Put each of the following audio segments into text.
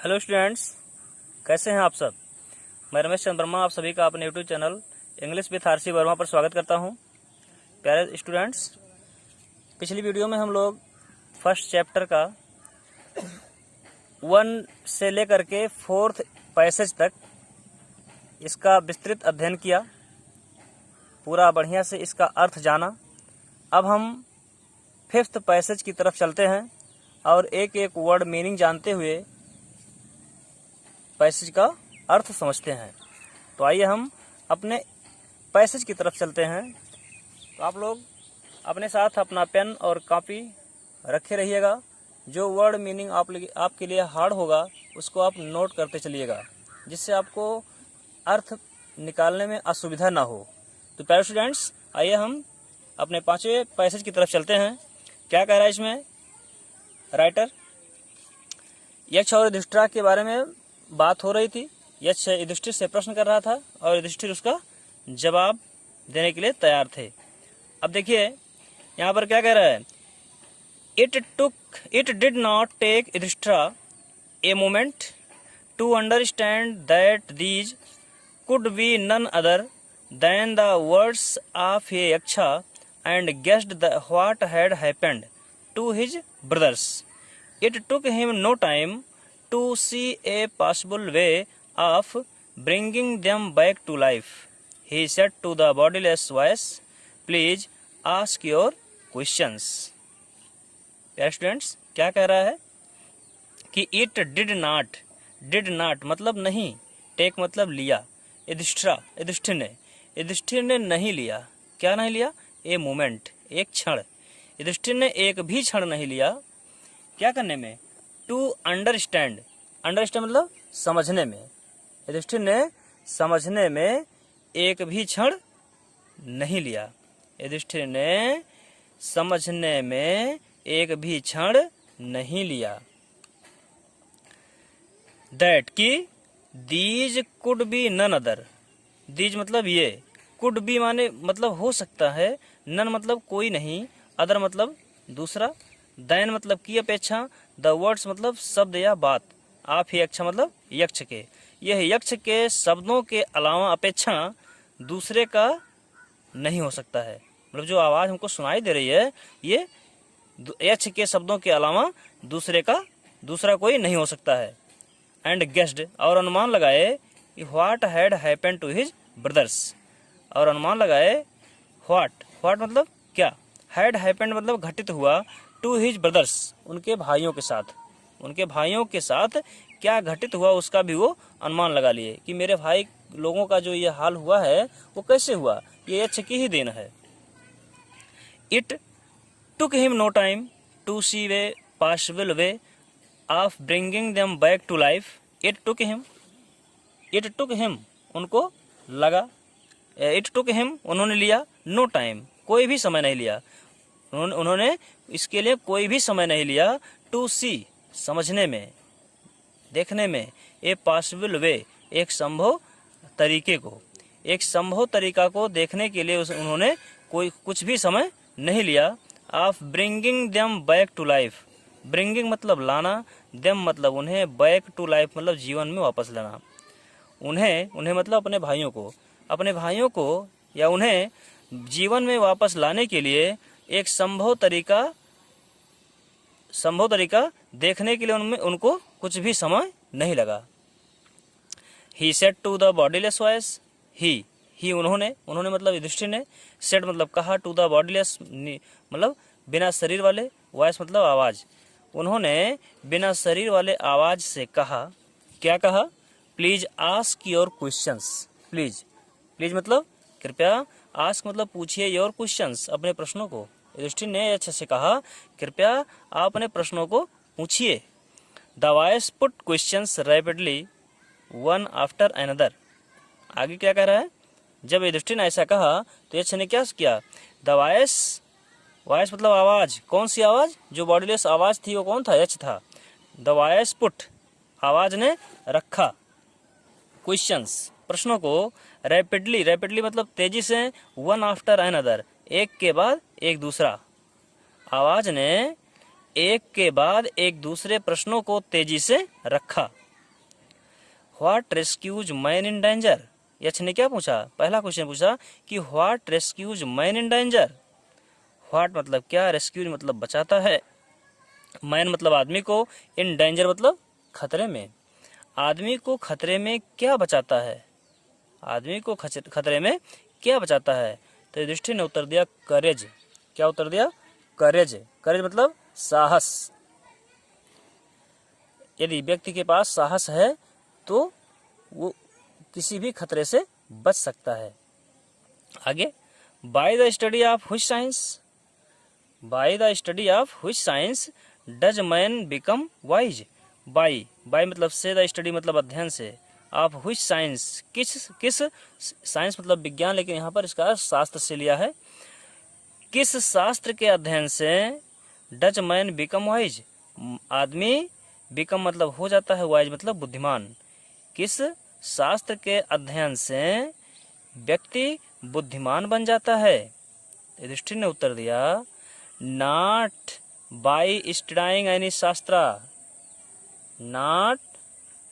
Hello students, कैसे हैं आप सब। मैं रमेश चंद्र वर्मा आप सभी का अपने YouTube channel English with RC Verma पर स्वागत करता हूं। प्यारे स्टूडेंट्स, पिछली वीडियो में हम लोग फर्स्ट चैप्टर का 1 से लेकर के 4th पैसेज तक इसका विस्तृत अध्ययन किया, पूरा बढ़िया से इसका अर्थ जाना। अब हम 5th पैसेज की तरफ चलते हैं और एक एक वर्ड मीनिंग जानते हुए पैसेज का अर्थ समझते हैं। तो आइए हम अपने पैसेज की तरफ चलते हैं। तो आप लोग अपने साथ अपना पेन और कॉपी रखे रहिएगा। जो वर्ड मीनिंग आपके लिए हार्ड होगा उसको आप नोट करते चलिएगा, जिससे आपको अर्थ निकालने में असुविधा ना हो। तो प्यारे स्टूडेंट्स, आइए हम अपने 5वें पैसेज की तरफ चलते हैं। क्या कह रहा है इसमें राइटर? यक्ष और युधिष्ठिर के बारे में बात हो रही थी। यक्ष युधिष्ठिर से प्रश्न कर रहा था और युधिष्ठिर उसका जवाब देने के लिए तैयार थे। अब देखिए यहाँ पर क्या कह रहा है। It did not take Yudhishthira a moment to understand that these could be none other than the words of a Yaksha and guessed what had happened to his brothers. It took him no time to see a possible way of bringing them back to life. He said to the bodiless voice, "Please ask your questions." Students, क्या कह रहा है कि it did not मतलब नहीं, take मतलब लिया, युधिष्ठिर ने नहीं लिया। क्या नहीं लिया? ए मोमेंट, एक क्षण। युधिष्ठिर ने एक भी क्षण नहीं लिया। क्या करने में? टू अंडरस्टैंड मतलब समझने में। युधिष्ठिर ने समझने में एक भी क्षण नहीं लिया। युधिष्ठिर ने समझने में एक भी क्षण नहीं लिया। दैट की these could be none other. These मतलब ये, कुड बी माने मतलब हो सकता है, नन मतलब कोई नहीं, अदर मतलब दूसरा, दैन मतलब की अपेक्षा, द वर्ड्स मतलब शब्द या बात, आप ही यक्ष मतलब यक्ष के, यह यक्ष के शब्दों के अलावा अपेक्षा दूसरे का नहीं हो सकता है। मतलब जो आवाज हमको सुनाई दे रही है ये यक्ष के शब्दों के अलावा दूसरा कोई नहीं हो सकता है। एंड गेस्ड और अनुमान लगाए, what had happened to his brothers. और अनुमान लगाए व्हाट मतलब क्या, हैड हैपेंड मतलब घटित हुआ, टू हिज ब्रदर्स उनके भाइयों के साथ क्या घटित हुआ उसका भी वो अनुमान लगा लिए कि मेरे भाई लोगों का जो ये हाल हुआ है वो कैसे हुआ, ये यक्ष की ही देन है। It took him no time to see way possible way of bringing them back to life. It took him उनको लगा, इट टुक हिम उन्होंने लिया, नो टाइम कोई भी समय नहीं लिया, उन्होंने इसके लिए कोई भी समय नहीं लिया, टू सी समझने में, देखने में, ए पॉसिबल वे एक संभव तरीका को देखने के लिए उन्होंने कुछ भी समय नहीं लिया। Of bringing them back to life. Bringing मतलब लाना, देम मतलब उन्हें, बैक टू लाइफ मतलब जीवन में वापस लाना। उन्हें मतलब अपने भाइयों को या उन्हें जीवन में वापस लाने के लिए एक संभव तरीका देखने के लिए उनको कुछ भी समय नहीं लगा। He said to the bodiless voice, he उन्होंने मतलब युधिष्ठिर ने, said मतलब कहा, to the bodiless मतलब बिना शरीर वाले, voice मतलब आवाज, उन्होंने बिना शरीर वाले आवाज से कहा। क्या कहा? Please ask your questions. Please मतलब कृपया, आस्क मतलब पूछिए, योर क्वेश्चंस अपने प्रश्नों को। युधिष्ठिर ने अच्छे से कहा कृपया आप अपने प्रश्नों को पूछिए। The voice put questions rapidly one after another. आगे क्या कह रहा है? जब युधिष्ठिर ने ऐसा कहा तो यक्ष ने क्या किया? द वॉइस मतलब आवाज। कौन सी आवाज? जो बॉडीलेस आवाज थी वो कौन था? यक्ष था। द वॉइस पुट आवाज ने रखा, क्वेश्चंस प्रश्नों को, रैपिडली मतलब तेजी से, वन आफ्टर अनदर एक के बाद एक दूसरा। आवाज ने एक के बाद एक दूसरे प्रश्नों को तेजी से रखा। What rescues man in danger. यक्ष ने क्या पूछा, पहला क्वेश्चन पूछा कि what rescues man in danger. What मतलब क्या, रेस्क्यूज मतलब बचाता है, मैन मतलब आदमी को, इन डेंजर मतलब खतरे में। आदमी को खतरे में क्या बचाता है, आदमी को खतरे में क्या बचाता है। तो युधिष्ठिर ने उत्तर दिया करेज। क्या उत्तर दिया, करेज। करेज मतलब साहस। यदि व्यक्ति के पास साहस है तो वो किसी भी खतरे से बच सकता है। आगे, by the study of which science, by the study of which science does man become wise. By मतलब से, द स्टडी मतलब अध्ययन से, ऑफ व्हिच साइंस किस साइंस मतलब विज्ञान, लेकिन यहाँ पर इसका शास्त्र से लिया है। किस शास्त्र के अध्ययन से डज मैन बिकम वाइज, आदमी बिकम मतलब हो जाता है, वाइज मतलब बुद्धिमान। किस शास्त्र के अध्ययन से व्यक्ति बुद्धिमान बन जाता है। युधिष्ठिर ने उत्तर दिया नॉट बाय स्टडीइंग एनी शास्त्र, नॉट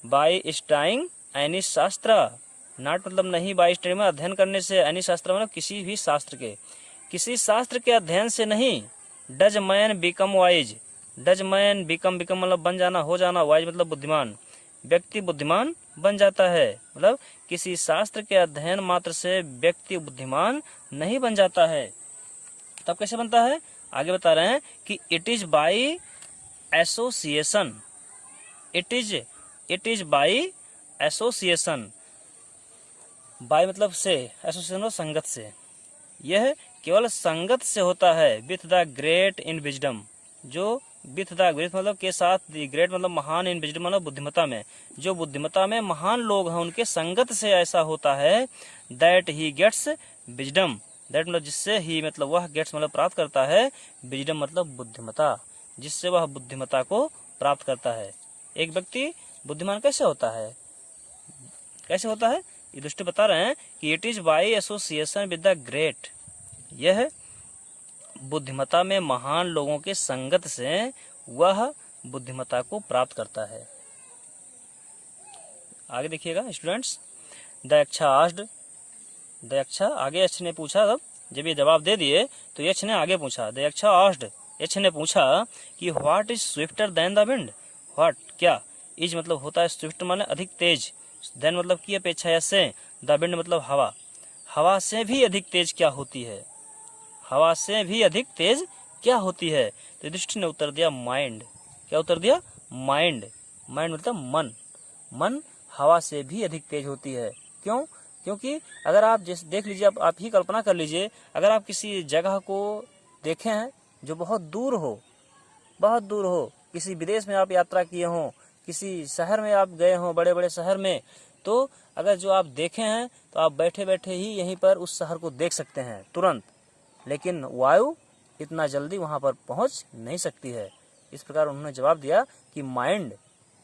बाय स्टडीइंग एनी शास्त्र। नॉट मतलब नहीं, बाय स्टडी में अध्ययन करने से, एनी शास्त्र मतलब किसी भी शास्त्र के, किसी शास्त्र के अध्ययन से नहीं। Does man become wise, does man become मतलब बन जाना, हो जाना, वाइज मतलब बुद्धिमान, व्यक्ति बुद्धिमान बन जाता है। मतलब किसी शास्त्र के अध्ययन मात्र से व्यक्ति बुद्धिमान नहीं बन जाता है। तब कैसे बनता है, आगे बता रहे हैं कि it is by association, it is by association. By मतलब से, एसोसिएशन संगत से, यह केवल संगत से होता है। With the great in wisdom, जो विथ द ग्रेट मतलब के साथ, द ग्रेट मतलब महान, इन विजडम मतलब बुद्धिमता में, जो बुद्धिमता में महान लोग हैं उनके संगत से ऐसा होता है। That he gets wisdom, that मतलब जिससे, ही मतलब वह, गेट्स मतलब प्राप्त करता है, विजडम मतलब बुद्धिमता, जिससे वह बुद्धिमता को प्राप्त करता है। एक व्यक्ति बुद्धिमान कैसे होता है, कैसे होता है, ये युधिष्ठिर बता रहे हैं कि it is by association with the great, यह बुद्धिमता में महान लोगों के संगत से वह बुद्धिमता को प्राप्त करता है। आगे देखिएगा students, the Yaksha asked, the Yaksha, आगे यक्ष ने पूछा, तब जब ये जवाब दे दिए तो यक्ष ने आगे पूछा, द यक्षा आस्क्ड, यक्ष ने पूछा कि what is swifter than the wind. What क्या, इज मतलब होता है स्विफ्ट माने अधिक तेज, देन मतलब की अपेक्षा या से, द विंड मतलब हवा, हवा से भी अधिक तेज क्या होती है, हवा से भी अधिक तेज क्या होती है। तो युधिष्ठिर ने उत्तर दिया माइंड। क्या उत्तर दिया, माइंड। माइंड मतलब मन, मन हवा से भी अधिक तेज होती है। क्यों, क्योंकि अगर आप जैसे देख लीजिए, आप ही कल्पना कर लीजिए, अगर आप किसी जगह को देखे हैं जो बहुत दूर हो, बहुत दूर हो, किसी विदेश में आप यात्रा किए हों, किसी शहर में आप गए हों, बड़े बड़े शहर में, तो अगर जो आप देखे हैं तो आप बैठे बैठे ही यहीं पर उस शहर को देख सकते हैं तुरंत, लेकिन वायु इतना जल्दी वहां पर पहुंच नहीं सकती है। इस प्रकार उन्होंने जवाब दिया कि माइंड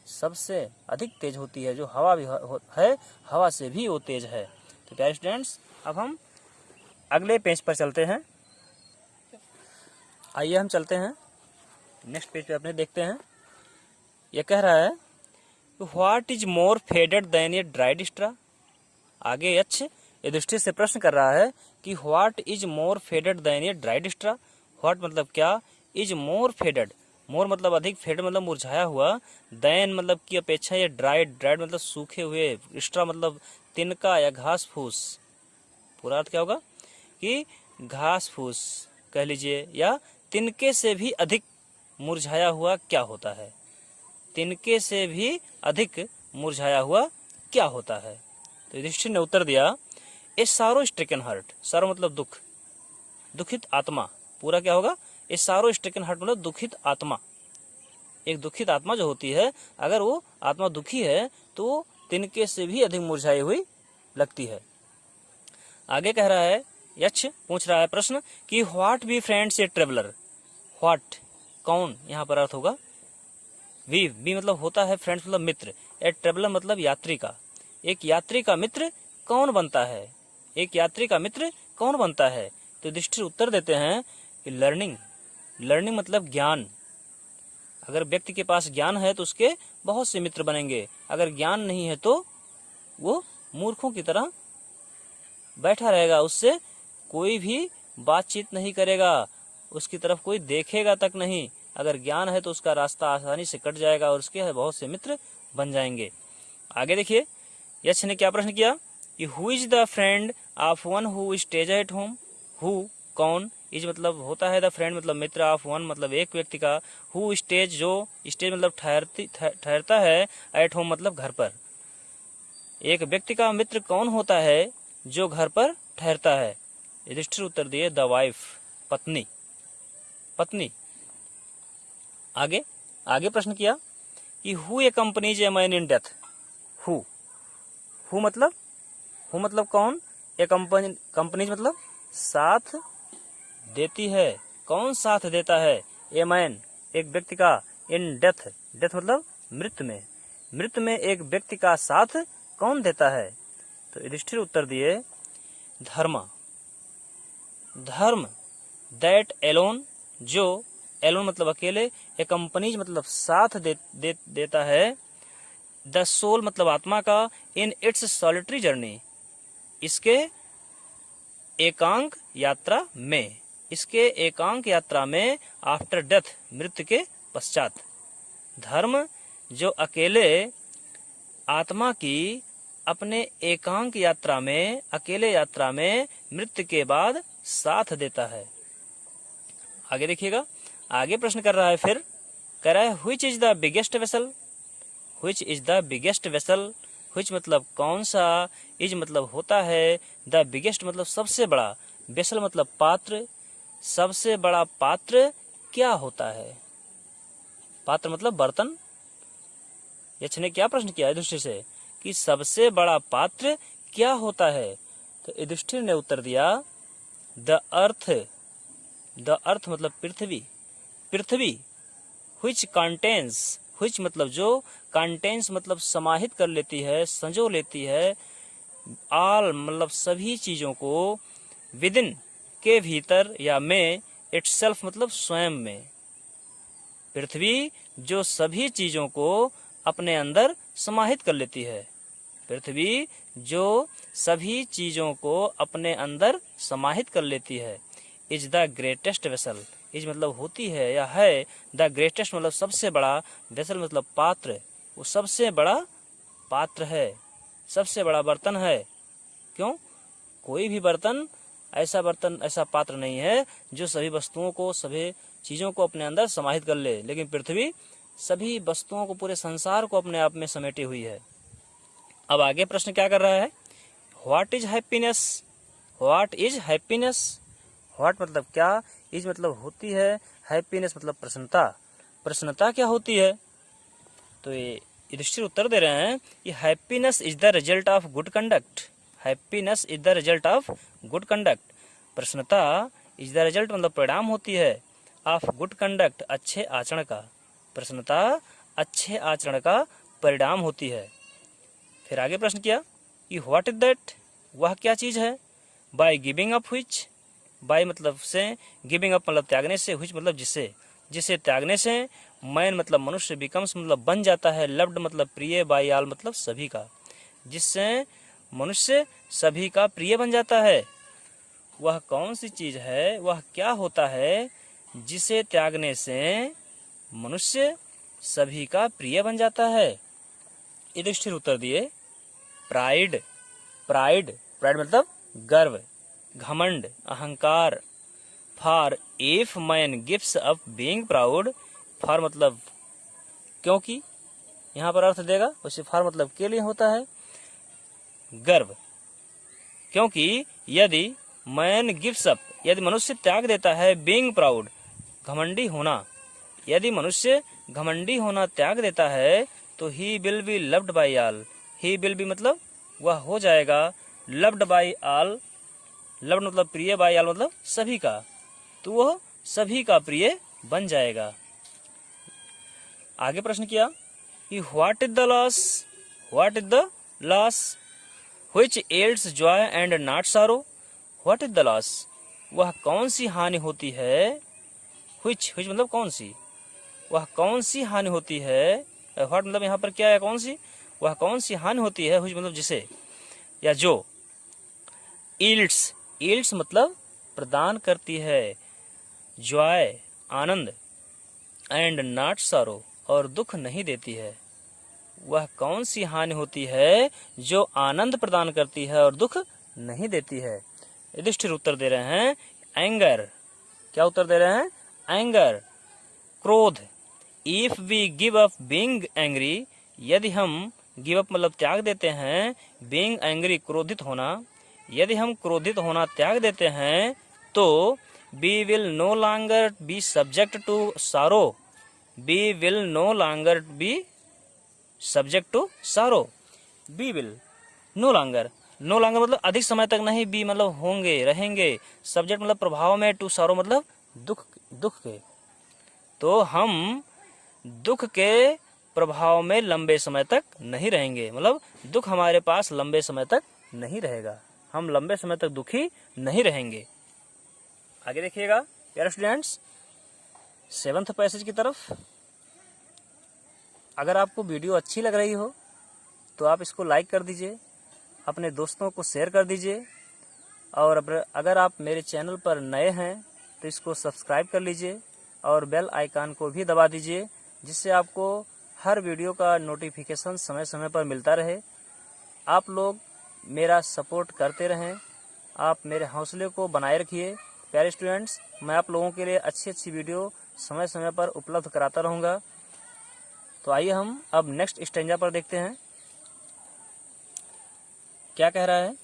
सबसे अधिक तेज होती है, जो हवा भी है, हवा से भी वो तेज है। तो प्यारे स्टूडेंट्स, अब हम अगले पेज पर चलते हैं। आइए हम चलते हैं नेक्स्ट पेज पे, अपने देखते हैं। यह कह रहा है what is more faded than a dried straw. आगे यक्ष युधिष्ठिर से प्रश्न कर रहा है कि what is more faded than a dried straw. What मतलब क्या, इज मोर फेडेड, मोर मतलब अधिक, फेडेड मतलब मुरझाया हुआ, देन मतलब की अपेक्षा, ये ड्राइड, ड्राइड मतलब सूखे हुए, स्ट्रा मतलब तिनका या घास फूस। पूरा अर्थ क्या होगा कि घास फूस कह लीजिए, या तिनके से भी अधिक मुरझाया हुआ क्या होता है, तिनके से भी अधिक मुरझाया हुआ क्या होता है। तो युधिष्ठिर ने उत्तर दिया ए सारो स्ट्रिकन हार्ट। सारो मतलब दुख, दुखित आत्मा। पूरा क्या होगा, ए सारो स्ट्रिकन हार्ट मतलब दुखित आत्मा। एक दुखित आत्मा जो होती है, अगर वो आत्मा दुखी है तो तिनके से भी अधिक मुरझाई हुई लगती है। आगे कह रहा है, यक्ष पूछ रहा है प्रश्न कि what be friends a traveller. What कौन, यहाँ पर अर्थ होगा वी मतलब होता है, फ्रेंड्स मतलब मित्र, ए ट्रेवलर मतलब यात्री का। एक यात्री का मित्र कौन बनता है, एक यात्री का मित्र कौन बनता है। तो युधिष्ठिर उत्तर देते हैं कि लर्निंग, लर्निंग मतलब ज्ञान। अगर व्यक्ति के पास ज्ञान है तो उसके बहुत से मित्र बनेंगे, अगर ज्ञान नहीं है तो वो मूर्खों की तरह बैठा रहेगा, उससे कोई भी बातचीत नहीं करेगा, उसकी तरफ कोई देखेगा तक नहीं। अगर ज्ञान है तो उसका रास्ता आसानी से कट जाएगा और उसके बहुत से मित्र बन जाएंगे। आगे देखिए, यश ने क्या प्रश्न किया कि who is the friend of one who stays at home. Who कौन, इज मतलब होता है द फ्रेंड मतलब मित्र, ऑफ वन मतलब एक व्यक्ति का, हु स्टेज जो, स्टेज मतलब ठहरता है, एट होम मतलब घर पर। एक व्यक्ति का मित्र कौन होता है जो घर पर ठहरता है। युधिष्ठिर उत्तर दिए द वाइफ, पत्नी, पत्नी। आगे आगे प्रश्न किया कि who A companies a man in death. Who मतलब कौन, ए कंपनीज मतलब साथ देती है, कौन साथ देता है, ए मैन एक व्यक्ति का, इन डेथ, डेथ मतलब मृत्यु में एक व्यक्ति का साथ कौन देता है। तो युधिष्ठिर उत्तर दिए धर्म, दैट एलोन, जो एलोन मतलब अकेले, ए कंपनीज मतलब साथ देता है, द सोल मतलब आत्मा का, इन इट्स सॉलिटरी जर्नी, इसके एकांक यात्रा में, आफ्टर डेथ मृत्यु के पश्चात। धर्म जो अकेले आत्मा की अपने एकांक यात्रा में, अकेले यात्रा में मृत्यु के बाद साथ देता है। आगे देखिएगा, आगे प्रश्न कर रहा है, फिर कह रहा है which is the biggest vessel. Which is the biggest vessel, which मतलब कौन सा, इज मतलब होता है, द बिगेस्ट मतलब सबसे बड़ा, वेसल मतलब पात्र, सबसे बड़ा पात्र क्या होता है। पात्र मतलब बर्तन। यक्ष ने क्या प्रश्न किया युधिष्ठिर से कि सबसे बड़ा पात्र क्या होता है। तो युधिष्ठिर ने उत्तर दिया द अर्थ, द अर्थ मतलब पृथ्वी, व्हिच कंटेन्स, व्हिच मतलब जो, कंटेन्स मतलब समाहित कर लेती है, संजो लेती है, ऑल मतलब सभी चीजों को, विदिन के भीतर या में, इटसेल्फ मतलब स्वयं में। पृथ्वी जो सभी चीजों को अपने अंदर समाहित कर लेती है, पृथ्वी जो सभी चीजों को अपने अंदर समाहित कर लेती है। Is the greatest vessel, is मतलब होती है या है, द ग्रेटेस्ट मतलब सबसे बड़ा, वेसल मतलब पात्र, वो सबसे बड़ा पात्र है, सबसे बड़ा बर्तन है। क्यों, कोई भी बर्तन ऐसा पात्र नहीं है जो सभी वस्तुओं को, सभी चीजों को अपने अंदर समाहित कर ले, लेकिन पृथ्वी सभी वस्तुओं को, पूरे संसार को अपने आप में समेटी हुई है। अब आगे प्रश्न क्या कर रहा है, what is happiness. What is happiness, what मतलब क्या, इज मतलब होती है, हैप्पीनेस मतलब प्रसन्नता, प्रसन्नता क्या होती है। तो ये युधिष्ठिर उत्तर दे रहे हैं कि happiness is the result of good conduct, happiness is the result of good conduct, प्रसन्नता इज द रिजल्ट मतलब परिणाम होती है, ऑफ गुड कंडक्ट अच्छे आचरण का, प्रसन्नता अच्छे आचरण का परिणाम होती है। फिर आगे प्रश्न किया कि व्हाट इज दैट, वह क्या चीज है, by giving up which, by मतलब से, गिविंग अप मतलब त्यागने से, व्हिच मतलब जिसे, जिसे त्यागने से, मैन मतलब मनुष्य, बिकम्स मतलब बन जाता है, लव्ड मतलब प्रिय, बाय ऑल मतलब सभी का, जिससे मनुष्य सभी का प्रिय बन जाता है। वह कौन सी चीज है, वह क्या होता है जिसे त्यागने से मनुष्य सभी का प्रिय बन जाता है। युधिष्ठिर उत्तर दिए प्राइड, प्राइड मतलब गर्व, घमंड, अहंकार। For if man gives up being proud, for मतलब क्योंकि, यहाँ पर अर्थ देगा, उसे फॉर मतलब के लिए होता है, गर्व। क्योंकि यदि मैन गिव्स अप, यदि मनुष्य त्याग देता है, बीइंग प्राउड घमंडी होना, यदि मनुष्य घमंडी होना त्याग देता है, तो he will be loved by all, he will be मतलब वह हो जाएगा, लव्ड बाय ऑल, लव्ड मतलब प्रिय, बाय ऑल मतलब सभी का, तो वह सभी का प्रिय बन जाएगा। आगे प्रश्न किया कि what is the loss, what is the loss which yields joy and not sorrow. What is the loss, वह कौन सी हानि होती है, व्हिच मतलब कौन सी, वह कौन सी हानि होती है, व्हाट मतलब यहाँ पर क्या है, कौन सी, वह कौन सी हानि होती है, which मतलब जिसे या जो, yields, yields मतलब प्रदान करती है, joy Anand, and not sorrow और दुख नहीं देती है। वह कौन सी हानि होती है जो आनंद प्रदान करती है और दुख नहीं देती है। युधिष्ठिर उत्तर दे रहे हैं एंगर। क्या उत्तर दे रहे हैं? एंगर, क्रोध। If we give up being angry, यदि हम गिव अप मतलब त्याग देते हैं, बीइंग एंग्री क्रोधित होना, यदि हम क्रोधित होना त्याग देते हैं तो we will no longer be subject to sorrow, we will no longer be subject to sorrow, be will no longer, no longer मतलब अधिक समय तक नहीं, बी मतलब होंगे रहेंगे, सब्जेक्ट मतलब प्रभाव में, टू सारो मतलब दुख के। तो हम दुख के प्रभाव में लंबे समय तक नहीं रहेंगे, मतलब दुख हमारे पास लंबे समय तक नहीं रहेगा, हम लंबे समय तक दुखी नहीं रहेंगे। आगे देखिएगा प्यारे स्टूडेंट्स 7th पैसेज की तरफ। अगर आपको वीडियो अच्छी लग रही हो तो आप इसको लाइक कर दीजिए, अपने दोस्तों को शेयर कर दीजिए, और अगर आप मेरे चैनल पर नए हैं तो इसको सब्सक्राइब कर लीजिए और बेल आइकन को भी दबा दीजिए, जिससे आपको हर वीडियो का नोटिफिकेशन समय समय पर मिलता रहे। आप लोग मेरा सपोर्ट करते रहें, आप मेरे हौसले को बनाए रखिए। प्यारे स्टूडेंट्स, मैं आप लोगों के लिए अच्छी वीडियो समय समय पर उपलब्ध कराता रहूँगा। तो आइए हम अब नेक्स्ट स्टेंजा पर देखते हैं क्या कह रहा है।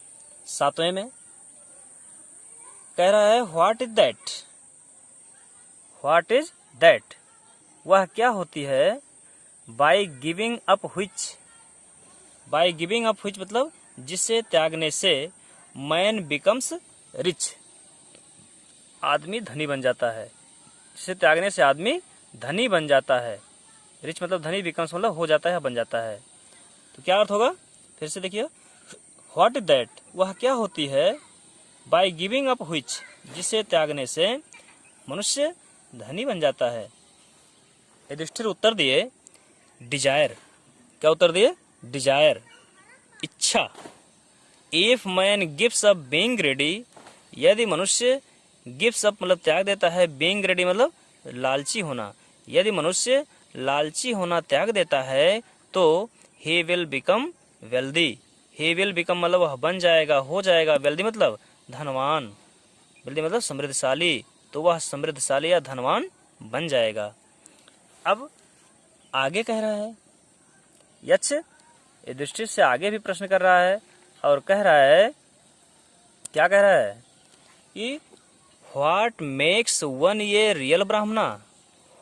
7वें में कह रहा है what is that, what is that, वह क्या होती है, by giving up which, by giving up which मतलब जिसे त्यागने से, मैन बिकम्स रिच, आदमी धनी बन जाता है, जिसे त्यागने से आदमी धनी बन जाता है, रिच मतलब धनी, बिकम्स मतलब हो जाता है, बन जाता है। तो क्या अर्थ होगा, फिर से देखिए, व्हाट इज दैट, वह क्या होती है, बाई गिविंग अप व्हिच जिसे त्यागने से मनुष्य धनी बन जाता है। युधिष्ठिर उत्तर दिए डिजायर। क्या उत्तर दिए? डिजायर, इच्छा। If man gives up being ready, यदि मनुष्य गिव्स अप मतलब त्याग देता है, बीइंग रेडी मतलब लालची होना, यदि मनुष्य लालची होना त्याग देता है तो he will become wealthy, he will become मतलब वह बन जाएगा, हो जाएगा, वेल्दी मतलब धनवान, वेल्दी मतलब समृद्धशाली, तो वह समृद्धशाली या धनवान बन जाएगा। अब आगे कह रहा है यक्ष युधिष्ठिर से आगे भी प्रश्न कर रहा है और कह रहा है, क्या कह रहा है कि व्हाट मेक्स वन ये रियल ब्राह्मणा,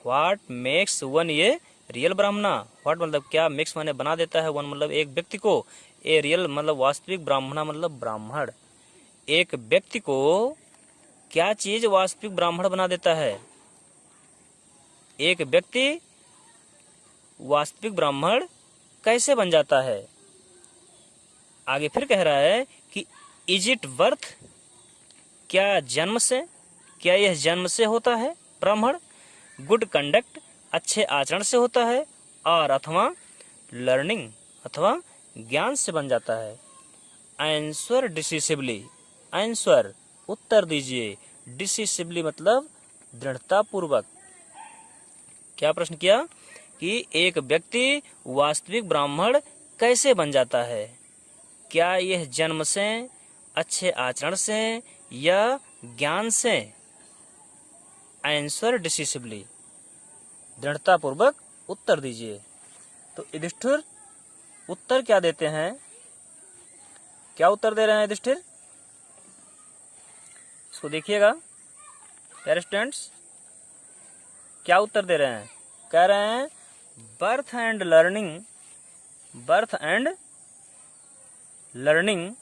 व्हाट मेक्स वन ये रियल ब्राह्मणा, व्हाट मतलब क्या, मेक्स माने बना देता है, वन मतलब एक व्यक्ति को, ए रियल मतलब वास्तविक, ब्राह्मणा मतलब ब्राह्मण, एक व्यक्ति को क्या चीज वास्तविक ब्राह्मण बना देता है, एक व्यक्ति वास्तविक ब्राह्मण कैसे बन जाता है। आगे फिर कह रहा है कि इज इट बर्थ, क्या जन्म से, क्या यह जन्म से होता है ब्राह्मण, गुड कंडक्ट अच्छे आचरण से होता है, और अथवा लर्निंग अथवा ज्ञान से बन जाता है। आंसर डिसिसिवली, आंसर उत्तर दीजिए, डिसिसिवली मतलब दृढ़ता पूर्वक। क्या प्रश्न किया कि एक व्यक्ति वास्तविक ब्राह्मण कैसे बन जाता है, क्या यह जन्म से, अच्छे आचरण से या ज्ञान से। आंसर डिसिसिवली, दृढ़ता पूर्वक उत्तर दीजिए। तो युधिष्ठिर उत्तर क्या देते हैं, क्या उत्तर दे रहे हैं युधिष्ठिर, इसको देखिएगा प्यारे स्टूडेंट्स, क्या उत्तर दे रहे हैं। कह रहे हैं birth and learning, birth and learning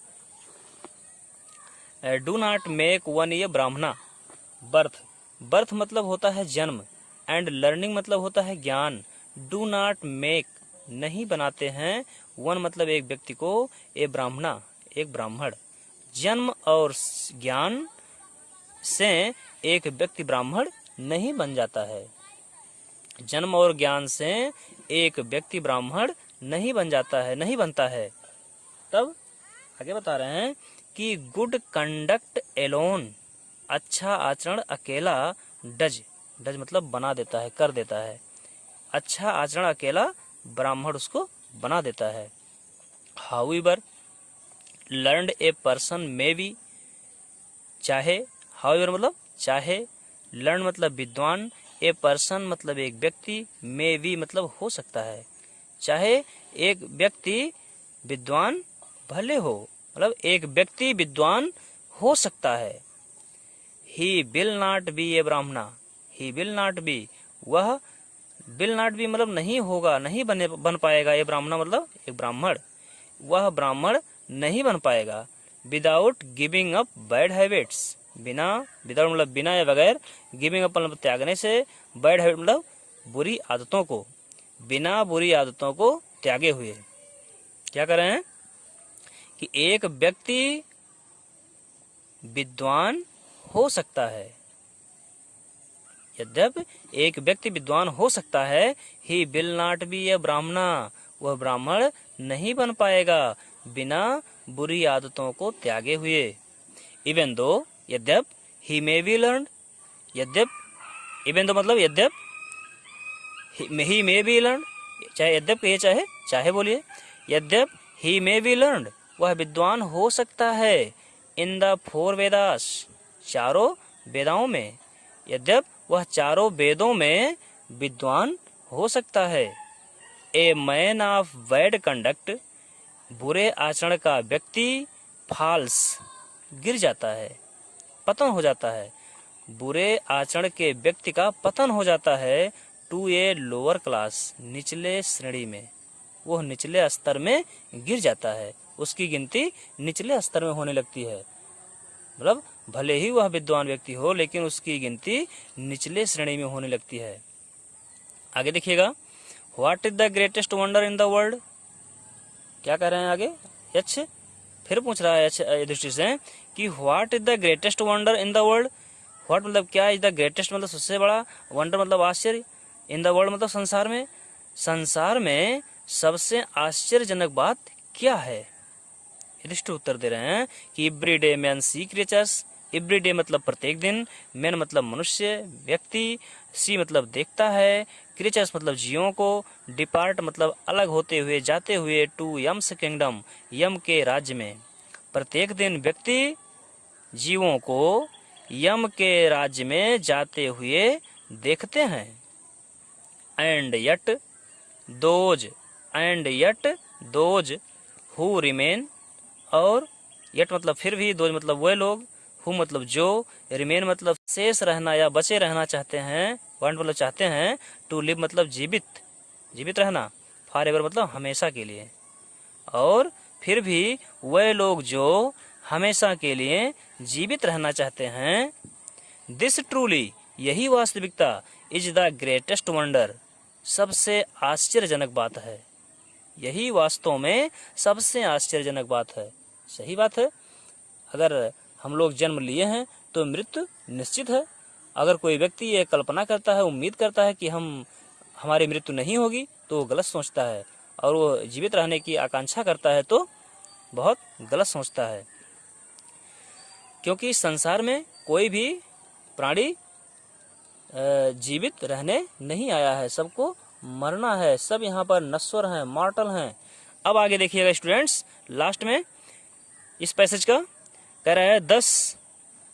do not make one ये ब्राह्मणा। बर्थ, बर्थ मतलब होता है जन्म, एंड लर्निंग मतलब होता है ज्ञान, डू नॉट मेक नहीं बनाते हैं, वन मतलब एक व्यक्ति को, ए ब्राह्मणा एक ब्राह्मण। जन्म और ज्ञान से एक व्यक्ति ब्राह्मण नहीं बन जाता है, जन्म और ज्ञान से एक व्यक्ति ब्राह्मण नहीं बन जाता है, नहीं बनता है। तब आगे बता रहे हैं कि गुड कंडक्ट एलोन, अच्छा आचरण अकेला, डज मतलब बना देता है, कर देता है। अच्छा आचरण अकेला ब्राह्मण उसको बना देता है। However learned a person may be, चाहे, हाउएवर मतलब चाहे, लर्न मतलब विद्वान, ए पर्सन मतलब एक व्यक्ति, मे बी मतलब हो सकता है। चाहे एक व्यक्ति विद्वान भले हो, मतलब एक व्यक्ति विद्वान हो सकता है। ही विल नॉट बी ए ब्राह्मणा, ही विल नॉट बी, वह विल नॉट बी मतलब नहीं होगा, नहीं बन पाएगा। ए ब्राह्मणा मतलब एक ब्राह्मण, वह ब्राह्मण नहीं बन पाएगा। Without giving up bad habits, बिना, विदाउट मतलब बिना या बगैर, गिविंग अप मतलब त्यागने से, बैड हैबिट मतलब बुरी आदतों को, बिना बुरी आदतों को त्यागे हुए। क्या कर रहे हैं कि एक व्यक्ति विद्वान हो सकता है, यद्यपि एक व्यक्ति विद्वान हो सकता है। ही विल नॉट बी ए ब्राह्मणा, वह ब्राह्मण नहीं बन पाएगा बिना बुरी आदतों को त्यागे हुए। इवन दो, यद्यप, ही मे बी लर्न, यद्यप, इवन दो मतलब यद्यप, ही मे बी लर्न, चाहे यद्यप कहिए चाहे चाहे बोलिए, यद्यप ही मे बी लर्न, वह विद्वान हो सकता है। इन द 4 वेदास, चारों वेदाओं में, यद्यप वह चारों वेदों में विद्वान हो सकता है। A man of bad conduct, बुरे आचरण का व्यक्ति, फॉल्स गिर जाता है, पतन हो जाता है। बुरे आचरण के व्यक्ति का पतन हो जाता है। टू ए लोअर क्लास, निचले श्रेणी में, वह निचले स्तर में गिर जाता है, उसकी गिनती निचले स्तर में होने लगती है। मतलब भले ही वह विद्वान व्यक्ति हो लेकिन उसकी गिनती निचले श्रेणी में होने लगती है। आगे देखिएगा, what is the greatest wonder in the world, क्या कह रहे हैं आगे, यक्ष फिर पूछ रहा है दृष्टि से कि what is the greatest wonder in the world. What मतलब क्या, इज द ग्रेटेस्ट मतलब सबसे बड़ा, वंडर मतलब आश्चर्य, इन द वर्ल्ड मतलब संसार में, संसार में सबसे आश्चर्यजनक बात क्या है। युधिष्ठिर उत्तर दे रहे हैं कि every day man sea creatures, every day मतलब प्रत्येक दिन, मैन मतलब मनुष्य व्यक्ति, सी मतलब देखता है, क्रिएचर्स मतलब जीवों को, डिपार्ट मतलब अलग होते हुए, जाते हुए, टू यम्स किंगडम, यम के राज्य में। प्रत्येक दिन व्यक्ति जीवों को यम के राज्य में जाते हुए देखते हैं। And yet those, and yet those who remain, और यट मतलब फिर भी, दोज मतलब वे लोग, हु मतलब जो, रिमेन मतलब शेष रहना या बचे रहना चाहते हैं, वांट मतलब चाहते हैं, टू लिव मतलब जीवित, जीवित रहना, फॉर एवर मतलब हमेशा के लिए, और फिर भी वे लोग जो हमेशा के लिए जीवित रहना चाहते हैं। दिस ट्रूली, यही वास्तविकता, इज द ग्रेटेस्ट वंडर, सबसे आश्चर्यजनक बात है, यही वास्तव में सबसे आश्चर्यजनक बात है। सही बात है, अगर हम लोग जन्म लिए हैं तो मृत्यु निश्चित है। अगर कोई व्यक्ति ये कल्पना करता है, उम्मीद करता है कि हमारी मृत्यु नहीं होगी, तो वो गलत सोचता है, और वो जीवित रहने की आकांक्षा करता है तो बहुत गलत सोचता है। क्योंकि संसार में कोई भी प्राणी जीवित रहने नहीं आया है, सबको मरना है, सब यहाँ पर नश्वर हैं, मॉर्टल हैं। अब आगे देखिएगा स्टूडेंट्स, लास्ट में इस पैसेज का कह रहा है 10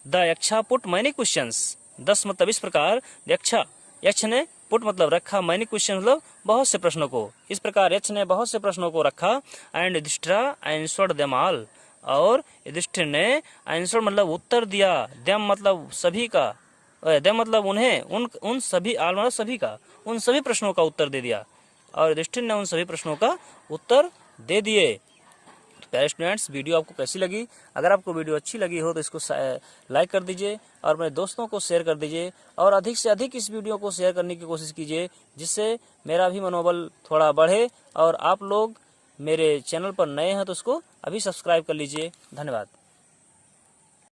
द यक्षा पुट मैनी क्वेश्चंस, 10 मतलब इस प्रकार, यक्ष ने पुट मतलब रखा, मैनी क्वेश्चन मतलब बहुत से प्रश्नों को, इस प्रकार यक्ष ने बहुत से प्रश्नों को रखा। And Yudhishthira answered them all, और युधिष्ठिर ने आंसर मतलब उत्तर दिया, देम मतलब सभी का, देम मतलब उन्हें, उन सभी, आल मतलब सभी का, उन सभी प्रश्नों का उत्तर दे दिया, और युधिष्ठिर ने उन सभी प्रश्नों का उत्तर दे दिए। तो प्यारे स्टूडेंट्स, वीडियो आपको कैसी लगी? अगर आपको वीडियो अच्छी लगी हो तो इसको लाइक कर दीजिए और अपने दोस्तों को शेयर कर दीजिए, और अधिक से अधिक इस वीडियो को शेयर करने की कोशिश कीजिए, जिससे मेरा भी मनोबल थोड़ा बढ़े। और आप लोग मेरे चैनल पर नए हैं तो उसको अभी सब्सक्राइब कर लीजिए। धन्यवाद।